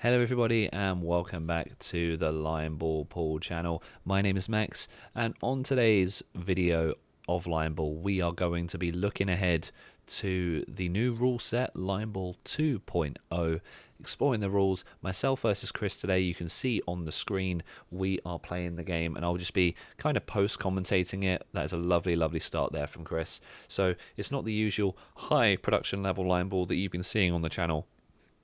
Hello everybody and welcome back to the Lion Ball Pool channel. My name is Max, and on today's video of Lion Ball we are going to be looking ahead to the new rule set, Lion Ball 2.0, exploring the rules. Myself versus Chris today. You can see on the screen we are playing the game, and I'll just be kind of post-commentating it. That is a lovely start there from Chris. So it's not the usual high production level Lion Ball that you've been seeing on the channel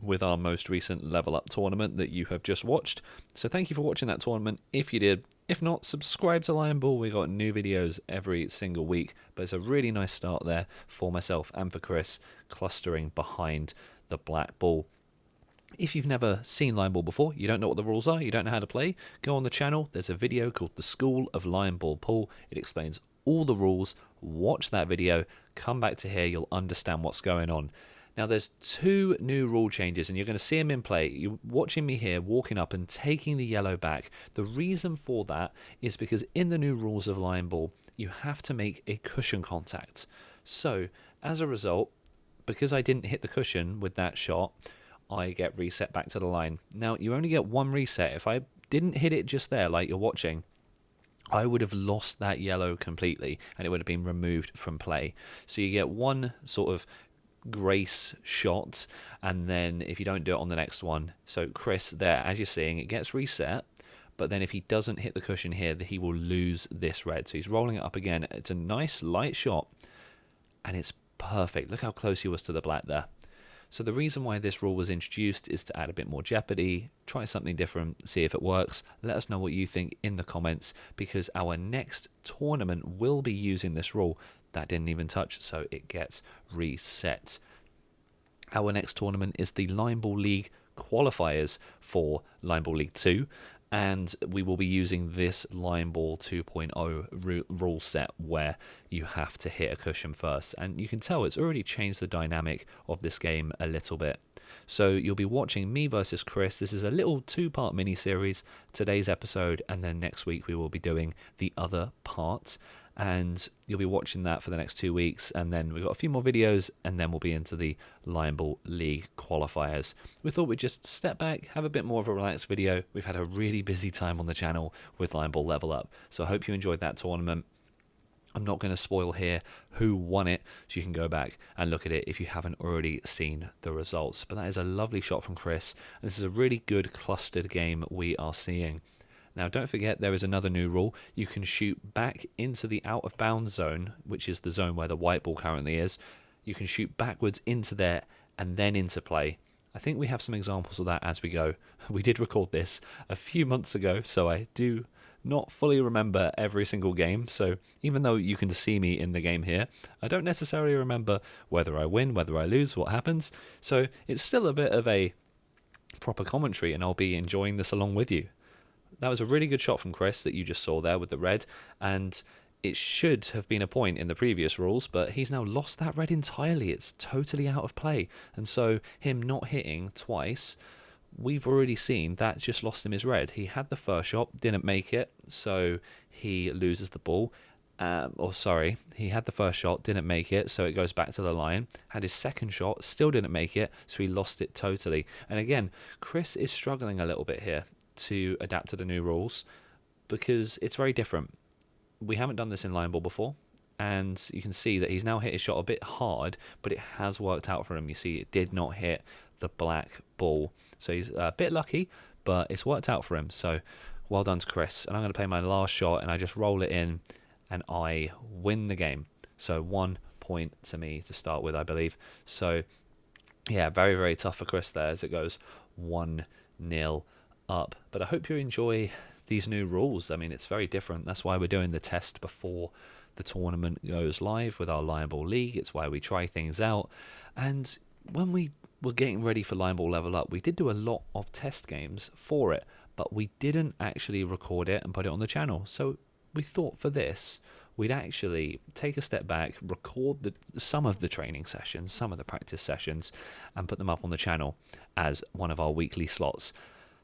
with our most recent level up tournament that you have just watched. So thank you for watching that tournament if you did. If not, subscribe to Lion Ball. We got new videos every single week, but it's a really nice start there for myself and for Chris, clustering behind the black ball. If you've never seen Lion Ball before, you don't know what the rules are, you don't know how to play, go on the channel. There's a video called The School of Lion Ball Pool. It explains all the rules. Watch that video, come back to here, you'll understand what's going on. Now there's two new rule changes and you're going to see them in play. You're watching me here walking up and taking the yellow back. The reason for that is because in the new rules of Lion Ball you have to make a cushion contact. So as a result, because I didn't hit the cushion with that shot, I get reset back to the line. Now you only get one reset. If I didn't hit it just there like you're watching, I would have lost that yellow completely and it would have been removed from play. So you get one sort of grace shot, and then if you don't do it on the next one, so Chris there, as you're seeing, it gets reset, but then if he doesn't hit the cushion here, he will lose this red. So he's rolling it up again. It's a nice light shot and it's perfect. Look how close he was to the black there. So the reason why this rule was introduced is to add a bit more jeopardy, try something different, see if it works. Let us know what you think in the comments, because our next tournament will be using this rule. That didn't even touch, so it gets reset. Our next tournament is the Lion Ball League qualifiers for Lion Ball League 2, and we will be using this Lion Ball 2.0 rule set where you have to hit a cushion first, and you can tell it's already changed the dynamic of this game a little bit. So you'll be watching me versus Chris. This is a little two-part mini-series, today's episode, and then next week we will be doing the other part, and you'll be watching that for the next 2 weeks, and then we've got a few more videos, and then we'll be into the Lion Ball League qualifiers. We thought we'd just step back, have a bit more of a relaxed video. We've had a really busy time on the channel with Lion Ball Level Up, so I hope you enjoyed that tournament. I'm not going to spoil here who won it, so you can go back and look at it if you haven't already seen the results. But that is a lovely shot from Chris, and this is a really good clustered game we are seeing. Now don't forget there is another new rule. You can shoot back into the out of bounds zone, which is the zone where the white ball currently is. You can shoot backwards into there and then into play. I think we have some examples of that as we go. We did record this a few months ago, so I do not fully remember every single game. So even though you can see me in the game here, I don't necessarily remember whether I win, whether I lose, what happens. So it's still a bit of a proper commentary, and I'll be enjoying this along with you. That was a really good shot from Chris that you just saw there with the red, and it should have been a point in the previous rules, but he's now lost that red entirely. It's totally out of play, and so him not hitting twice, we've already seen that just lost him his red. He had the first shot, didn't make it, so he loses the ball. He had the first shot, didn't make it, so it goes back to the line. Had his second shot, still didn't make it, so he lost it totally. And again, Chris is struggling a little bit here to adapt to the new rules because it's very different. We haven't done this in Lion Ball before, and you can see that he's now hit his shot a bit hard, but it has worked out for him. You see it did not hit the black ball, so he's a bit lucky, but it's worked out for him. So well done to Chris. And I'm going to play my last shot, and I just roll it in and I win the game. So 1 point to me to start with, I believe. So yeah, very tough for Chris there as it goes 1-0 up. But I hope you enjoy these new rules. I mean, it's very different. That's why we're doing the test before the tournament goes live with our Lion Ball League. It's why we try things out. And when we were getting ready for Lion Ball Level Up, we did do a lot of test games for it, but we didn't actually record it and put it on the channel. So we thought for this, we'd actually take a step back, record some of the training sessions, some of the practice sessions, and put them up on the channel as one of our weekly slots.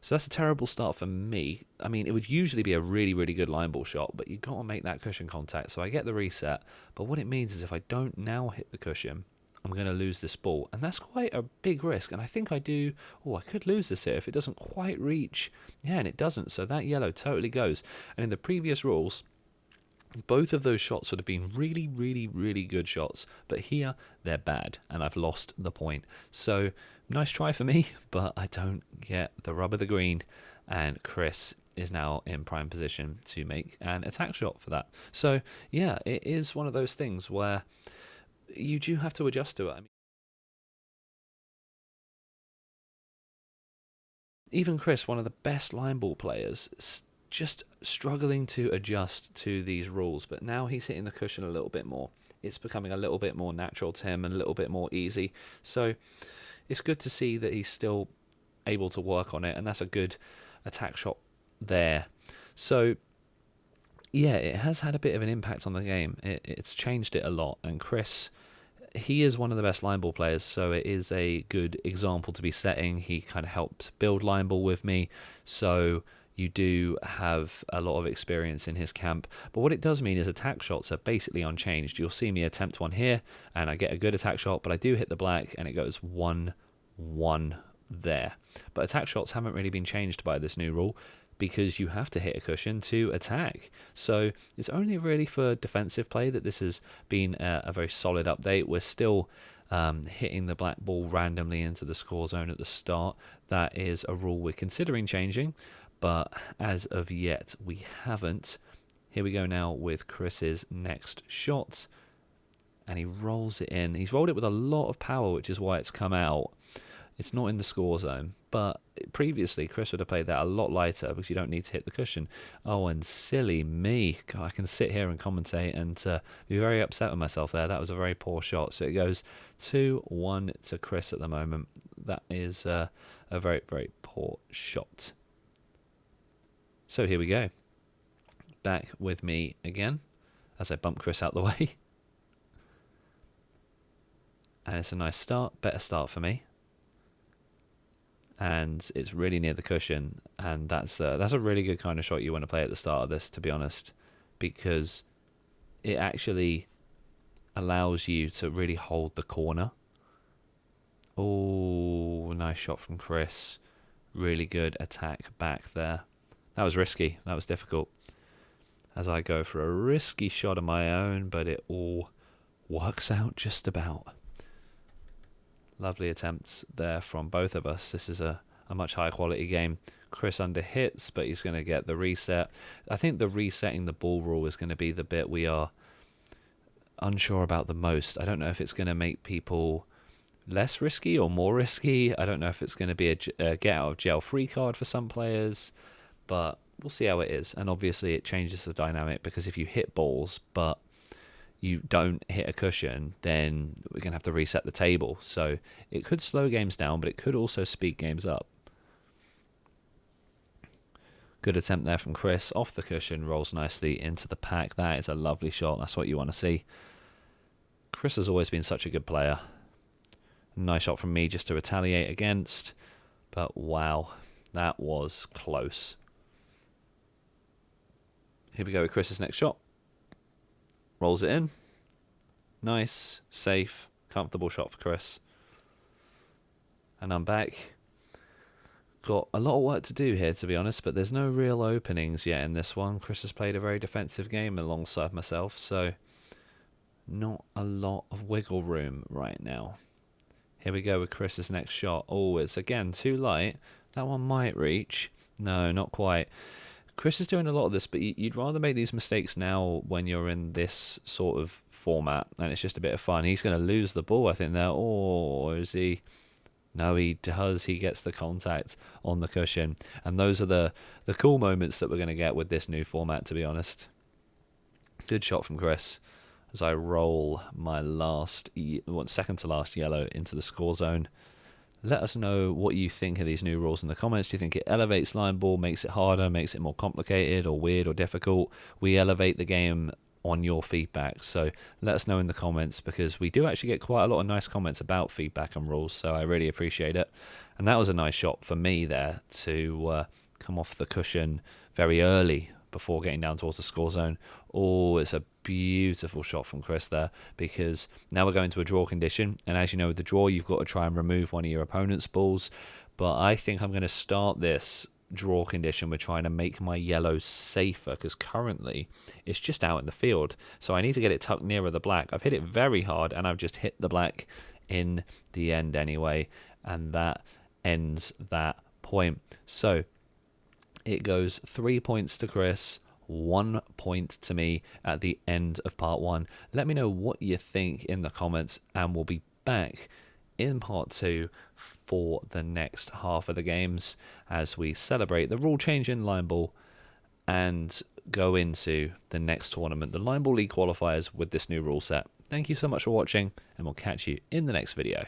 So that's a terrible start for me. I mean, it would usually be a really good Lion Ball shot, but you've got to make that cushion contact. So I get the reset, but what it means is if I don't now hit the cushion, I'm going to lose this ball. And that's quite a big risk. And I think I do. Oh, I could lose this here if it doesn't quite reach. Yeah, and it doesn't. So that yellow totally goes. And in the previous rules, both of those shots would have been really, really, really good shots. But here, they're bad. And I've lost the point. So nice try for me, but I don't get the rub of the green. And Chris is now in prime position to make an attack shot for that. So, yeah, it is one of those things where you do have to adjust to it. I mean, even Chris, one of the best line ball players, just struggling to adjust to these rules. But now he's hitting the cushion a little bit more. It's becoming a little bit more natural to him and a little bit more easy. So it's good to see that he's still able to work on it, and that's a good attack shot there. So yeah, it has had a bit of an impact on the game. It's changed it a lot, and Chris, he is one of the best line ball players, so it is a good example to be setting. He kind of helped build line ball with me, so you do have a lot of experience in his camp. But what it does mean is attack shots are basically unchanged. You'll see me attempt one here, and I get a good attack shot, but I do hit the black, and it goes 1-1 there. But attack shots haven't really been changed by this new rule, because you have to hit a cushion to attack. So it's only really for defensive play that this has been a very solid update. We're still hitting the black ball randomly into the score zone at the start. That is a rule we're considering changing, but as of yet we haven't. Here we go now with Chris's next shot, and he rolls it in. He's rolled it with a lot of power, which is why it's come out. It's not in the score zone, but previously Chris would have played that a lot lighter because you don't need to hit the cushion. Oh, and silly me. God, I can sit here and commentate and be very upset with myself there. That was a very poor shot. So it goes 2-1 to Chris at the moment. That is a very, very poor shot. So here we go. Back with me again as I bump Chris out the way. And it's a nice start. Better start for me. And it's really near the cushion, and that's a really good kind of shot you want to play at the start of this, to be honest, because it actually allows you to really hold the corner. Oh, nice shot from Chris. Really good attack back there. That was risky. That was difficult. As I go for a risky shot of my own, but it all works out just about. Lovely attempts there from both of us. This is a much higher quality game. Chris under hits, but he's going to get the reset. I think the resetting the ball rule is going to be the bit we are unsure about the most. I don't know if it's going to make people less risky or more risky. I don't know if it's going to be a get out of jail free card for some players, but we'll see how it is. And obviously it changes the dynamic, because if you hit balls but you don't hit a cushion, then we're going to have to reset the table. So it could slow games down, but it could also speed games up. Good attempt there from Chris. Off the cushion, rolls nicely into the pack. That is a lovely shot. That's what you want to see. Chris has always been such a good player. Nice shot from me just to retaliate against. But wow, that was close. Here we go with Chris's next shot. Rolls it in. Nice, safe, comfortable shot for Chris. And I'm back. Got a lot of work to do here, to be honest, but there's no real openings yet in this one. Chris has played a very defensive game alongside myself, so not a lot of wiggle room right now. Here we go with Chris's next shot. Oh, it's again too light. That one might reach. No, not quite. Chris is doing a lot of this, but you'd rather make these mistakes now when you're in this sort of format, and it's just a bit of fun. He's going to lose the ball, I think, there. Or is he? No, he does. He gets the contact on the cushion. And those are the cool moments that we're going to get with this new format, to be honest. Good shot from Chris as I roll my second to last yellow into the score zone. Let us know what you think of these new rules in the comments. Do you think it elevates line ball, makes it harder, makes it more complicated or weird or difficult? We elevate the game on your feedback, so let us know in the comments, because we do actually get quite a lot of nice comments about feedback and rules, so I really appreciate it. And that was a nice shot for me there to come off the cushion very early before getting down towards the score zone. Oh, it's a beautiful shot from Chris there, because now we're going to a draw condition, and as you know, with the draw you've got to try and remove one of your opponent's balls. But I think I'm going to start this draw condition with trying to make my yellow safer, because currently it's just out in the field, so I need to get it tucked nearer the black. I've hit it very hard and I've just hit the black in the end anyway, and that ends that point. So it goes 3 points to Chris, 1 point to me at the end of part 1. Let me know what you think in the comments, and we'll be back in part 2 for the next half of the games as we celebrate the rule change in Line Ball and go into the next tournament, the Line Ball League qualifiers, with this new rule set. Thank you so much for watching, and we'll catch you in the next video.